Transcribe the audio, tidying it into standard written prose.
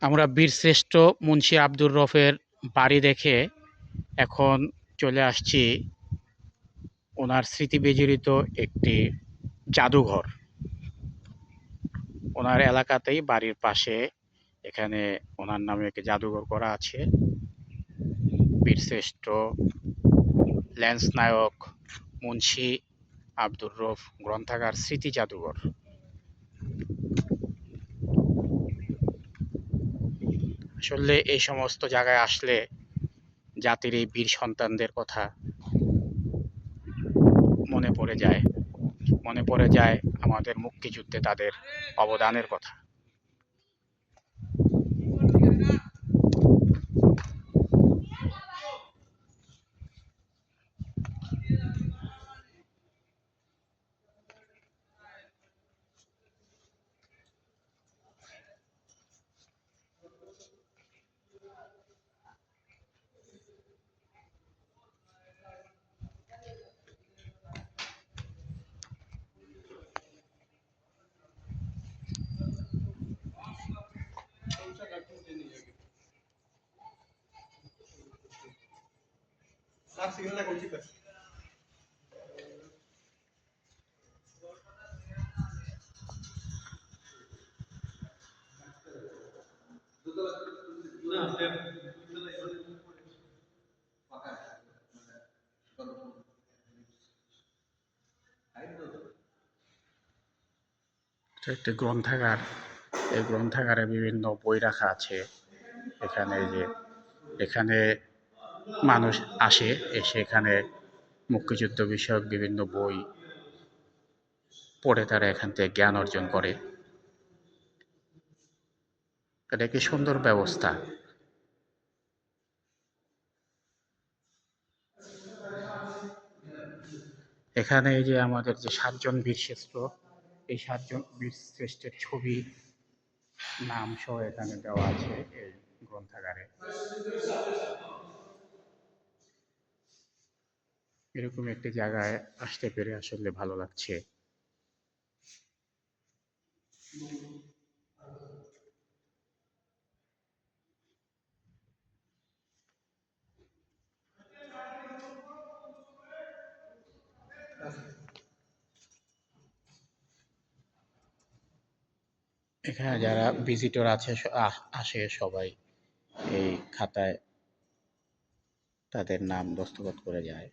আমরা বীরশ্রেষ্ঠ মুন্সী আব্দুর রফের বাড়ি দেখে এখন চলে আসছি ওনার স্মৃতি বিজড়িত একটি জাদুঘর। ওনার এলাকাতেই বাড়ির পাশে এখানে ওনার নামে একটি জাদুঘর করা আছে। বীরশ্রেষ্ঠ ল্যান্স নায়ক মুন্সী আব্দুর রফ গ্রন্থাগার স্মৃতি জাদুঘর। আসলে এই সমস্ত জায়গায় আসলে জাতির এই বীর সন্তানদের কথা মনে পড়ে যায়। মনে পড়ে যায় আমাদের মুক্তিযুদ্ধে তাদের অবদানের কথা। এটা একটি গ্রন্থাগার। এই গ্রন্থাগারে বিভিন্ন বই রাখা আছে। এখানে যে এখানে মানুষ আসে, এসে এখানে মুক্তিযুদ্ধ বিষয়ক বিভিন্ন বই পড়ে তারা এখান থেকে জ্ঞান অর্জন করে। এটা একটি সুন্দর ব্যবস্থা। এখানে এই যে আমাদের যে ৭ জন বীরশ্রেষ্ঠ, এই ৭ জন বীরশ্রেষ্ঠের ছবি, নাম সহ এখানে দেওয়া আছে এই গ্রন্থাগারে। এরকম একটি জায়গায় আসতে পেরে আসলে ভালো লাগছে। এখানে যারা ভিজিটর আছে আসে সবাই এই খাতায় তাদের নাম দস্তখত করে যায়।